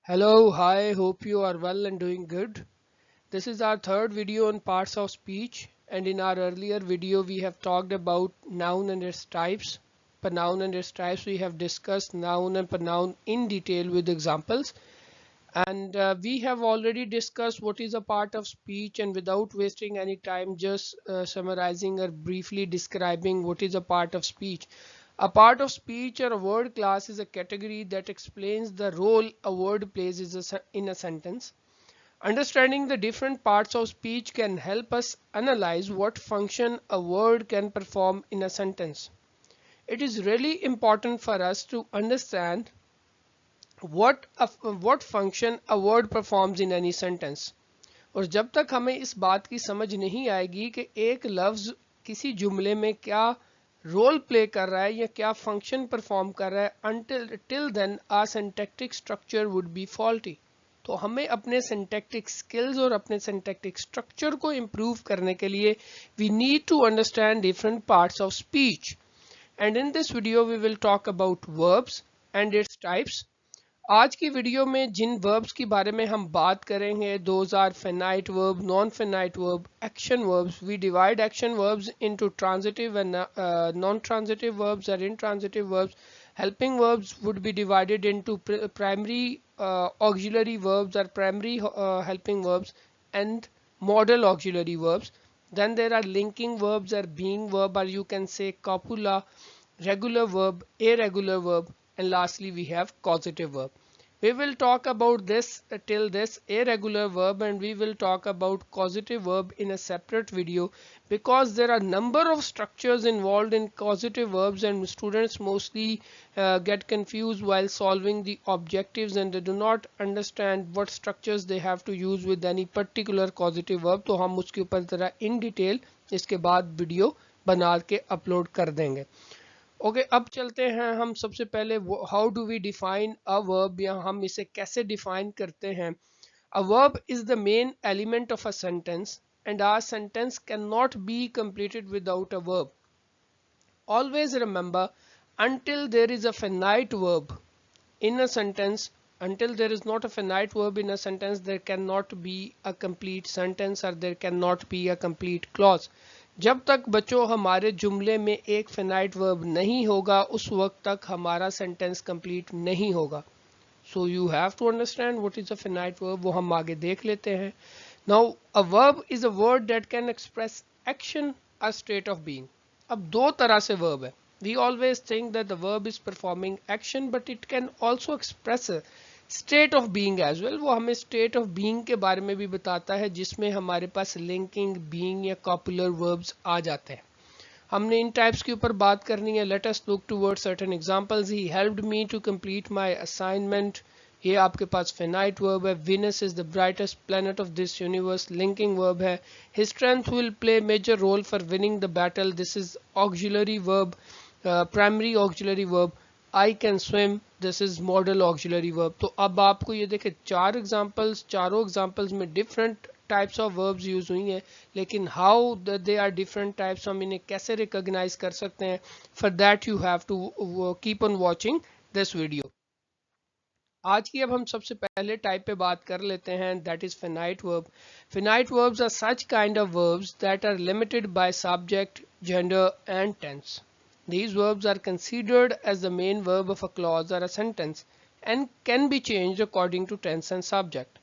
Hello, hi, hope you are well and doing good. This is our third video on parts of speech, and in our earlier video we have talked about noun and its types. Per noun and its types we have discussed noun and pronoun in detail with examples, and we have already discussed what is a part of speech, and without wasting any time just summarizing or briefly describing what is a part of speech. A part of speech or a word class is a category that explains the role a word plays in a sentence. Understanding the different parts of speech can help us analyze what function a word can perform in a sentence. It is really important for us to understand what function a word performs in any sentence. और जब तक हमें इस बात की समझ नहीं आएगी कि एक लफ्ज किसी जुमले में क्या रोल प्ले कर रहा है या क्या फंक्शन परफॉर्म कर रहा है until till then our syntactic structure would be faulty. तो हमें अपने syntactic skills और अपने syntactic structure को improve करने के लिए we need to understand different parts of speech. And in this video we will talk about verbs and its types. आज की वीडियो में जिन वर्ब्स के बारे में हम बात करेंगे those are finite verb, non finite verb, action verbs. We divide action verbs into transitive and non transitive verbs और intransitive verbs. Helping verbs would be divided into primary auxiliary verbs or primary helping verbs and modal auxiliary verbs. Then there are linking verbs or being verb, or you can say copula, regular verb, irregular verb, and lastly we have causative verb. We will talk about this till this irregular verb, and we will talk about causative verb in a separate video, because there are number of structures involved in causative verbs and students mostly get confused while solving the objectives, and they do not understand what structures they have to use with any particular causative verb. तो हम उसके ऊपर जरा in detail इसके बाद video बना के upload कर देंगे. ओके अब चलते हैं हम सबसे पहले how do we define a verb, या हम इसे कैसे डिफाइन करते हैं. A verb is the main element of a sentence and our sentence can not be completed without a verb. Always remember, until there is a finite verb in a sentence, until there is not a finite verb in a sentence, there cannot be a complete sentence or there cannot be a complete clause. जब तक बच्चों हमारे जुमले में एक finite verb नहीं होगा उस वक्त तक हमारा सेंटेंस कंप्लीट नहीं होगा. So you have to understand what is a finite verb, वो हम आगे देख लेते हैं. Now a verb is a word that can express action, a state of being. अब दो तरह से वर्ब है. We always think that the verb is performing action, but it can also express state of being as well. वो हमें state of being के बारे में भी बताता है जिसमें हमारे पास लिंकिंग, बीइंग या कॉपुलर वर्ब्स आ जाते हैं. हमने इन टाइप्स के ऊपर बात करनी है. Let us look towards certain examples. He helped me to complete my assignment. ये आपके पास फिनाइट वर्ब है. Venus is the brightest planet of this universe, linking verb है. His strength will play major role for winning the battle. This is auxiliary verb, primary auxiliary verb. I can swim, this is modal auxiliary verb. तो अब आपको ये देखे चार examples, चारों examples में different types of verbs use हुई हैं, लेकिन how they are different types, हम इन्हें कैसे रिकॉग्नाइज कर सकते हैं. For that you have to keep on watching this video. आज की अब हम सबसे पहले टाइप पे बात कर लेते हैं, that is finite verb. Finite verbs are such kind of verbs that are limited by subject, gender and tense. These verbs are considered as the main verb of a clause or a sentence and can be changed according to tense and subject.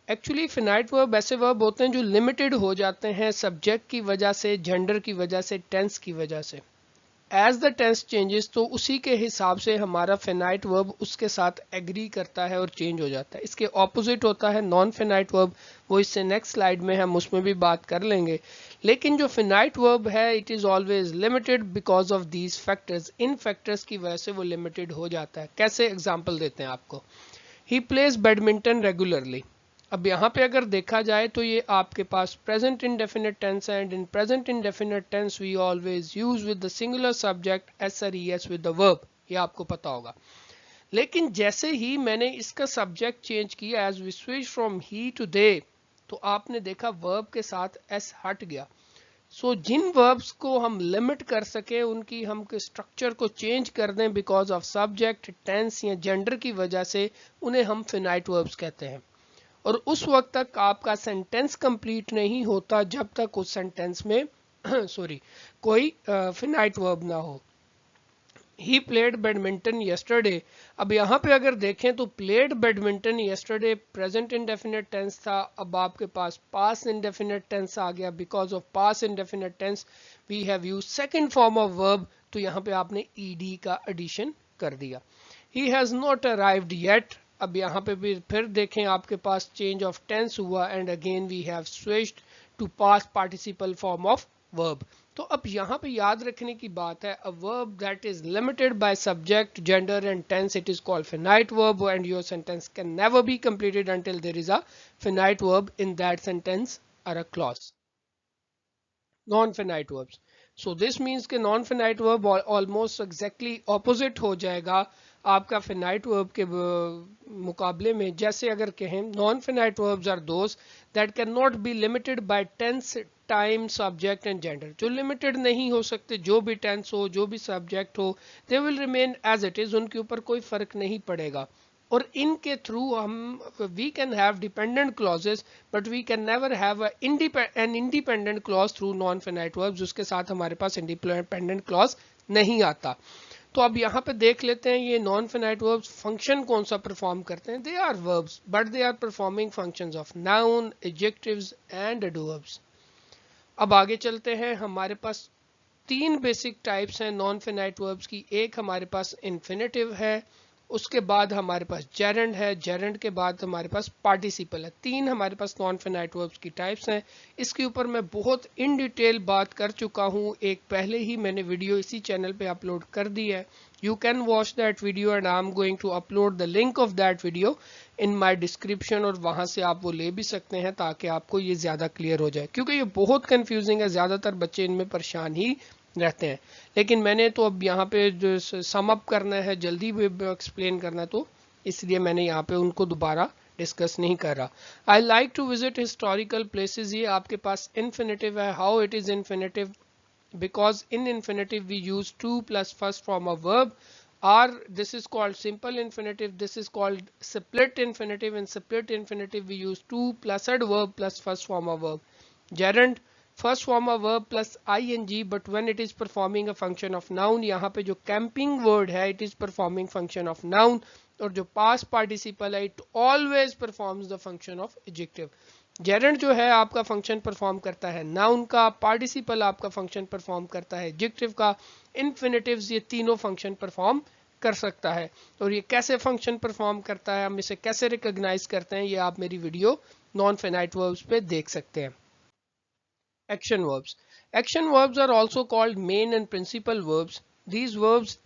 Actually finite verb ऐसे verb होते हैं जो limited हो जाते हैं subject की वजह से, जेंडर की वजह से, टेंस की वजह से. एज द टेंस चेंजेस तो उसी के हिसाब से हमारा फिनाइट वर्ब उसके साथ एग्री करता है और चेंज हो जाता है. इसके ऑपोजिट होता है नॉन फिनाइट वर्ब, वो इससे नेक्स्ट स्लाइड में हम उसमें भी बात कर लेंगे. लेकिन जो फिनाइट वर्ब है it is always limited because of these factors. In factors की वजह से वो लिमिटेड हो जाता है. कैसे एग्जाम्पल देते हैं आपको. He plays badminton regularly. अब यहाँ पे अगर देखा जाए तो ये आपके पास प्रेजेंट इंडेफिनिट टेंस है, and in present indefinite tense we always use with the singular subject S with the verb. ये आपको पता होगा. लेकिन जैसे ही मैंने इसका सब्जेक्ट चेंज किया, as we switch from he to they, तो आपने देखा वर्ब के साथ एस हट गया. सो जिन वर्ब्स को हम लिमिट कर सके, उनकी हम स्ट्रक्चर को चेंज कर दें बिकॉज ऑफ सब्जेक्ट, टेंस या जेंडर की वजह से, उन्हें हम फिनाइट वर्ब्स कहते हैं। और उस वक्त तक आपका सेंटेंस कंप्लीट नहीं होता जब तक उस सेंटेंस में सॉरी कोई फिनाइट वर्ब ना हो। He played badminton yesterday. अब यहाँ पे अगर देखें तो played badminton yesterday present indefinite tense था, अब आपके पास पास इंडेफिनिट टेंस आ गया। Because of past indefinite tense we have use second form of verb, तो यहाँ पे आपने ईडी का एडिशन कर दिया। He has not arrived yet. अब यहाँ पे भी फिर देखें आपके पास चेंज ऑफ टेंस हुआ and again we have switched to past participle form of verb. तो अब यहाँ पे याद रखने की बात है, a verb that is limited by subject, gender and tense, it is called finite verb and your sentence can never be completed until there is a finite verb in that sentence or a clause. Non-finite verbs. So this means कि non-finite verb almost exactly opposite हो जाएगा आपका finite verb के मुकाबले में। जैसे अगर कहें non-finite verbs are those that cannot be limited by tense, time, subject and gender. जो लिमिटेड नहीं हो सकते, जो भी टेंस हो, जो भी सब्जेक्ट हो, they will remain as it is, उनके ऊपर कोई फर्क नहीं पड़ेगा। और इनके थ्रू हम we can have dependent clauses but we can never have an independent clause through non finite verbs, जिसके साथ हमारे पास इंडिपेंडेंट क्लॉज नहीं आता। तो अब यहाँ पे देख लेते हैं ये नॉन फिनाइट वर्ब्स फंक्शन कौन सा परफॉर्म करते हैं। They are verbs but they are performing functions of noun, adjectives and adverbs. अब आगे चलते हैं। हमारे पास तीन बेसिक टाइप्स हैं नॉन फिनाइट वर्ब्स की। एक हमारे पास इन्फिनेटिव है, उसके बाद हमारे पास जेरेंड है, जेरेंड के बाद हमारे पास पार्टिसिपल है। तीन हमारे पास नॉन फिनाइट वर्ब्स की टाइप्स हैं। इसके ऊपर मैं बहुत इन डिटेल बात कर चुका हूँ, एक पहले ही मैंने वीडियो इसी चैनल पे अपलोड कर दी है। You can watch that video and I'm going to upload the link of that video in my description, और वहां से आप वो ले भी सकते हैं ताकि आपको ये ज्यादा क्लियर हो जाए, क्योंकि ये बहुत कंफ्यूजिंग है, ज्यादातर बच्चे इनमें परेशान ही रहते हैं। लेकिन मैंने तो अब यहाँ पे जो सम अप करना है, जल्दी एक्सप्लेन करना है, तो इसलिए मैंने यहाँ पे उनको दोबारा डिस्कस नहीं कर रहा। I like to visit historical places, ये आपके पास इन्फिनेटिव है। How it is infinitive? Because in infinitive we use to plus first form of verb, or this is called simple infinitive, this is called split infinitive. In split infinitive we use to plus adverb plus first form of verb. Gerund first form of verb plus ing, but when it is performing a function of noun, यहाँ पे जो camping word है it is performing function of noun, और जो past participle है it always performs the function of adjective. Gerund जो है आपका फंक्शन परफॉर्म करता है नाउन का, पार्टिसिपल आपका फंक्शन परफॉर्म करता है एडजेक्टिव का, इन्फिनेटिव्स ये तीनों फंक्शन परफॉर्म कर सकता है। और ये कैसे फंक्शन परफॉर्म करता है, हम इसे कैसे रिकॉग्नाइज करते हैं, ये आप मेरी वीडियो नॉन फिनाइट वर्ब्स पे देख सकते हैं। Action verbs. Action verbs are also called main and principal verbs. These verbs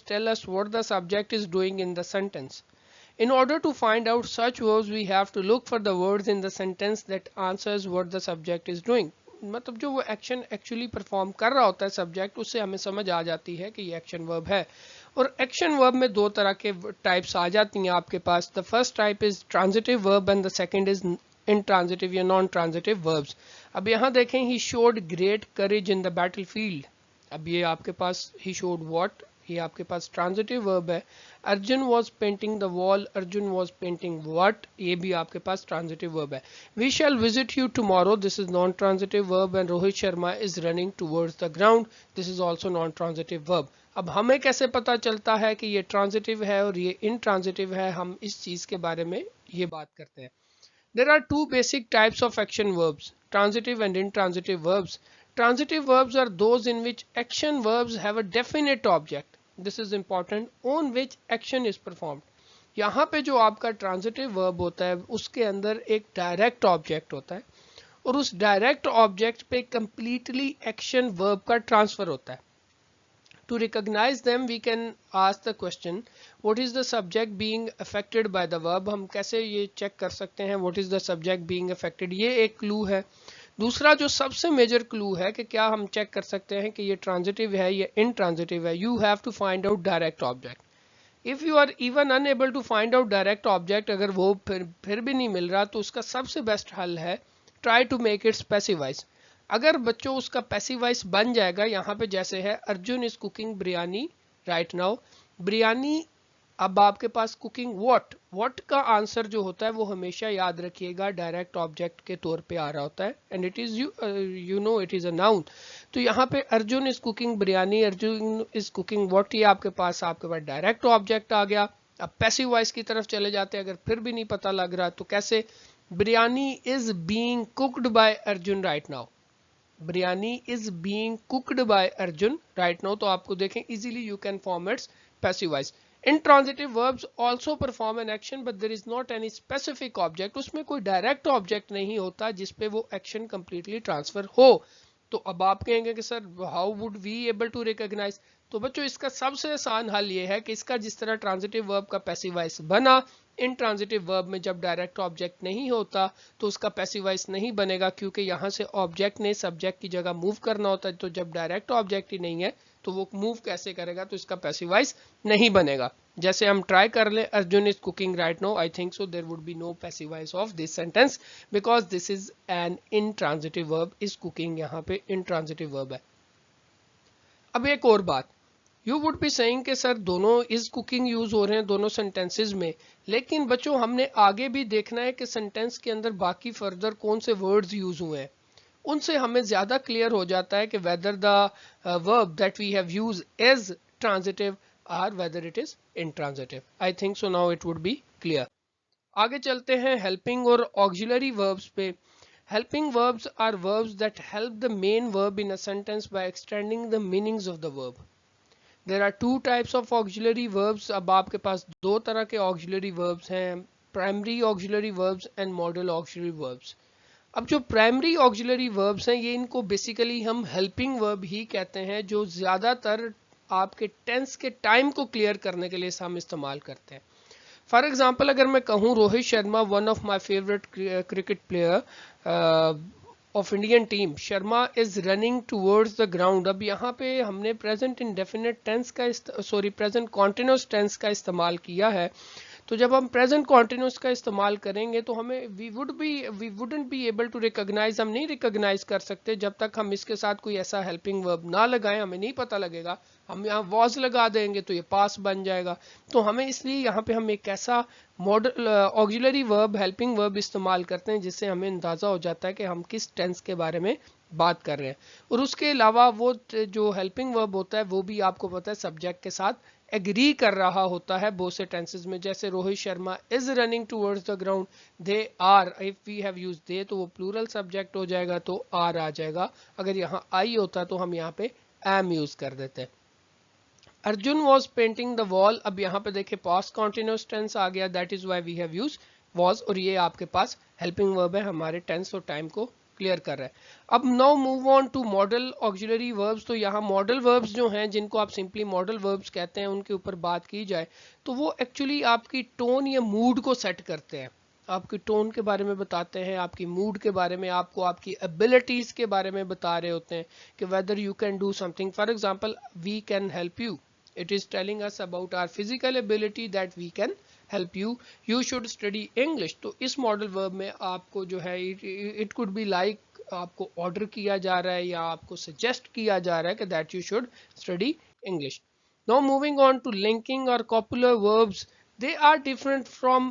tell us what the subject is doing in the sentence. In order to find out such verbs, we have to look for the words in the sentence that answers what the subject is doing. मतलब जो वो action actually perform कर रहा होता है subject, उससे हमें समझ आ जाती है कि ये एक्शन वर्ब है। और एक्शन वर्ब में दो तरह के टाइप्स आ जाती हैं आपके पास। The first type is transitive verb and the second is intransitive या नॉन ट्रांजिटिव वर्ब्स। अब यहाँ देखें, he showed great courage in the battlefield. अब ये आपके पास ही शोड व्हाट, ये आपके पास ट्रांजिटिव वर्ब है। Arjun was painting the wall, Arjun was painting what, ये भी आपके पास ट्रांजिटिव वर्ब है। We shall visit you tomorrow, this is non transitive verb. And Rohit Sharma is running towards the ground, this is also non transitive verb. अब हमें कैसे पता चलता है कि ये ट्रांजिटिव है और ये इनट्रांजिटिव है, हम इस चीज के बारे में ये बात करते हैं। There are two basic types of action verbs, transitive and intransitive verbs. Transitive verbs are those in which action verbs have a definite object. This is important, on which action is performed. यहाँ पे जो आपका transitive verb होता है उसके अंदर एक direct object होता है और उस direct object पे completely action verb का transfer होता है। To recognize them, we can ask the question, what is the subject being affected by the verb? हम कैसे ये चेक कर सकते हैं what is the subject being affected? ये एक क्लू है। दूसरा जो सबसे मेजर क्लू है कि क्या हम चेक कर सकते हैं कि ये ट्रांजिटिव है या इनट्रांजिटिव है, you have to find out direct object. If you are even unable to find out direct object, अगर वो फिर भी नहीं मिल रहा, तो उसका सबसे बेस्ट हल है try to make it specifies. अगर बच्चों उसका पैसिव वॉइस बन जाएगा, यहाँ पे जैसे है Arjun is cooking biryani right now, biryani, अब आपके पास कुकिंग व्हाट का आंसर जो होता है वो हमेशा याद रखिएगा डायरेक्ट ऑब्जेक्ट के तौर पे आ रहा होता है, and it is you know it is a noun. तो यहाँ पे Arjun is cooking biryani, Arjun is cooking what, ये आपके पास डायरेक्ट ऑब्जेक्ट आ गया। अब पैसिव वॉइस की तरफ चले जाते हैं, अगर फिर भी नहीं पता लग रहा तो कैसे, biryani is being cooked bye Arjun right now, biryani is being cooked bye Arjun right now. तो आपको देखें easily you can form it's passive voice. Intransitive verbs also perform an action but there is not any specific object, उसमें कोई direct object नहीं होता जिसपे वो action completely transfer हो। तो अब आप कहेंगे कि sir how would we able to recognise, तो बच्चों इसका सबसे आसान हल ये है कि इसका जिस तरह ट्रांजिटिव वर्ब का पैसिव वॉइस बना, इन ट्रांजिटिव वर्ब में जब डायरेक्ट ऑब्जेक्ट नहीं होता तो उसका पैसिव वॉइस नहीं बनेगा, क्योंकि यहाँ से ऑब्जेक्ट ने सब्जेक्ट की जगह मूव करना होता है। तो जब डायरेक्ट ऑब्जेक्ट ही नहीं है तो वो मूव कैसे करेगा, तो इसका पैसिव वॉइस नहीं बनेगा। जैसे हम ट्राई कर ले, Arjun is cooking right now, I think so there would be no passive voice of this sentence because this is an intransitive verb, is cooking यहाँ पे इंट्रांजिटिव वर्ब है। अब एक और बात, यू वुड बी सेइंग कि सर दोनों is cooking use हो रहे हैं दोनों सेंटेंसेज में, लेकिन बच्चों हमने आगे भी देखना है कि सेंटेंस के अंदर बाकी फर्दर कौन से वर्ड्स यूज हुए हैं, उनसे हमें ज्यादा क्लियर हो जाता है कि whether the verb that we have use is transitive और whether it is intransitive. I think so now it would be clear. आगे चलते हैं हेल्पिंग और ऑक्सिलरी वर्ब्स पे। Helping verbs are verbs that help the main verb in a sentence by extending the meanings of the verb. There are two types of auxiliary verbs. अब आपके पास दो तरह के ऑक्सिलरी वर्ब्स हैं, primary auxiliary verbs and model auxiliary verbs. अब जो primary auxiliary verbs हैं ये इनको बेसिकली हम हेल्पिंग वर्ब ही कहते हैं, जो ज्यादातर आपके टेंस के टाइम को क्लियर करने के लिए हम इस्तेमाल करते हैं। फॉर एग्जाम्पल अगर मैं कहूँ Rohit Sharma one of my favourite cricket player of Indian team, Sharma is running towards the ground. अब यहाँ पे हमने प्रेजेंट इंडेफिनिट टेंस का प्रेजेंट कॉन्टिन्यूस टेंस का इस्तेमाल किया है। तो जब हम प्रेजेंट कॉन्टिन्यूस का इस्तेमाल करेंगे तो हमें we wouldn't be able to recognise, हम नहीं रिकॉग्नाइज कर सकते जब तक हम इसके साथ कोई ऐसा हेल्पिंग वर्ब ना लगाएं, हमें नहीं पता लगेगा। हम यहाँ वॉज लगा देंगे तो ये पास बन जाएगा। तो हमें इसलिए यहाँ पे हम एक ऐसा model auxiliary verb helping verb इस्तेमाल करते हैं जिससे हमें अंदाजा हो जाता है कि हम किस टेंस के बारे में बात कर रहे हैं। और उसके अलावा वो जो हेल्पिंग वर्ब होता है वो भी आपको पता है सब्जेक्ट के साथ एग्री कर रहा होता है बहुत से टेंसेस में। जैसे Rohit Sharma is running towards the ground, they are, if we have used they तो वो प्लूरल सब्जेक्ट हो जाएगा तो आर आ जाएगा। अगर यहाँ आई होता तो हम यहाँ पे एम यूज कर देते। Arjun was painting the wall, अब यहाँ पे देखे पास्ट कॉन्टिन्यूस टेंस आ गया, that is why we have use was, और ये आपके पास हेल्पिंग वर्ब है, हमारे टेंस और टाइम को क्लियर कर रहा है। अब now move on to modal auxiliary verbs. तो यहाँ मॉडल वर्ब्स जो हैं जिनको आप सिंपली मॉडल वर्ब्स कहते हैं, उनके ऊपर बात की जाए तो वो एक्चुअली आपकी टोन या मूड को सेट करते हैं, आपकी टोन के बारे में बताते हैं, आपकी मूड के बारे में, आपको आपकी एबिलिटीज के बारे में बता रहे होते हैं कि whether you can do something. For example we can help you, it is telling us about our physical ability that we can help you, you should study English। तो इस मॉडल वर्ब में आपको जो है it could be like आपको order किया जा रहा है या आपको सजेस्ट किया जा रहा है कि that you should study English। Now moving on to linking or copular verbs, they are different from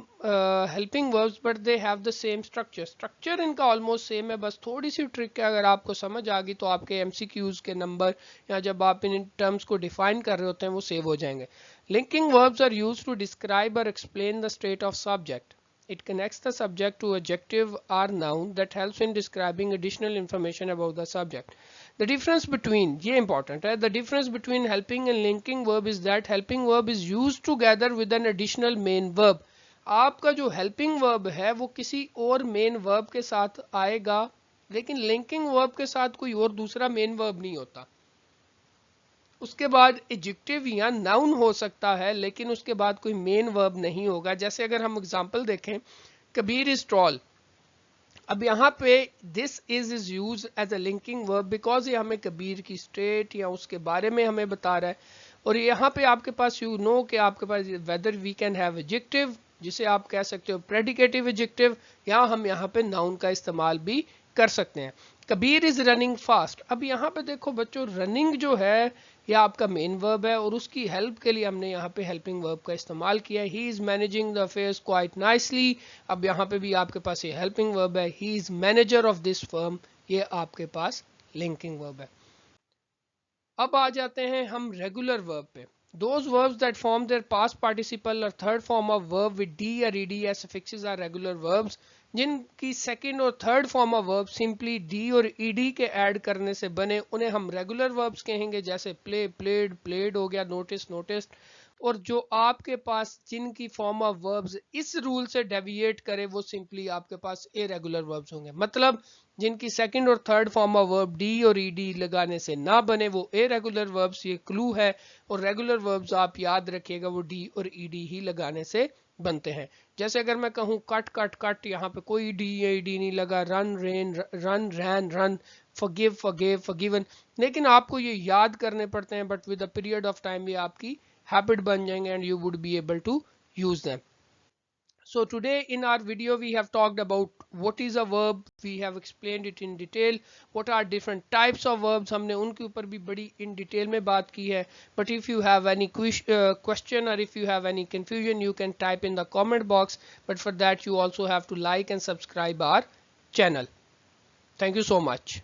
helping verbs but they have the same structure। structure इनका almost same है, बस थोड़ी सी ट्रिक है, अगर आपको समझ आ गई तो आपके MCQs के नंबर या जब आप इन टर्म्स को डिफाइन कर रहे होते हैं वो सेव हो जाएंगे। linking verbs are used to describe or explain the state of subject। it connects the subject to adjective or noun that helps in describing additional information about the subject। The difference between, ये important है, the difference between helping and linking verb is that helping verb is used together with an additional main verb। आपका जो helping verb है वो किसी और main verb के साथ आएगा, लेकिन linking verb के साथ कोई और दूसरा main verb नहीं होता। उसके बाद एडजेक्टिव या नाउन हो सकता है लेकिन उसके बाद कोई मेन वर्ब नहीं होगा। जैसे अगर हम एग्जांपल देखें, कबीर इज टॉल, अब यहाँ पे this is use as a linking verb because ये हमें कबीर की स्टेट या उसके बारे में हमें बता रहा है। और यहाँ पे आपके पास यू नो कि आपके पास whether we can have adjective जिसे आप कह सकते हो प्रेडिकेटिव एडजेक्टिव, या हम यहाँ पे नाउन का इस्तेमाल भी कर सकते हैं। कबीर इज रनिंग फास्ट, अब यहाँ पे देखो बच्चों रनिंग जो है ये आपका मेन वर्ब है और उसकी हेल्प के लिए हमने यहाँ पे हेल्पिंग वर्ब का इस्तेमाल किया है। He is managing the affairs quite nicely, अब यहाँ पे भी आपके पास ये हेल्पिंग वर्ब है। He is manager of this firm, ये आपके पास लिंकिंग वर्ब है। अब आ जाते हैं हम रेगुलर वर्ब पे। Those verbs that form their past participle or third form of verb with d or ed as suffixes are regular verbs। जिनकी second और third form of verb simply D और ED के add करने से बने उन्हें हम रेगुलर वर्ब्स कहेंगे, जैसे प्ले प्लेड, प्लेड हो गया, नोटिस नोटिस। और जो आपके पास जिनकी फॉर्म ऑफ वर्ब्स इस रूल से डेविएट करे वो सिंपली आपके पास इरेगुलर वर्ब्स होंगे। मतलब जिनकी सेकंड और third form of verb D और ईडी लगाने से ना बने वो इरेगुलर वर्ब्स, ये क्लू है। और रेगुलर वर्ब्स आप याद रखिएगा वो डी और ईडी ही लगाने से बनते हैं। जैसे अगर मैं कहूँ कट कट कट, यहाँ पे कोई डी या ईडी नहीं लगा। रन रेन रन रैन रन, फॉरगिव फॉरगिव फॉरगिवन, लेकिन आपको ये याद करने पड़ते हैं, but with a period of time ये आपकी habit बन जाएंगे and you would be able to use them. So today in our video we have talked about what is a verb, we have explained it in detail, what are different types of verbs, हमने उनके ऊपर भी बड़ी in detail में बात की है। But if you have any question or if you have any confusion you can type in the comment box, but for that you also have to like and subscribe our channel. Thank you so much.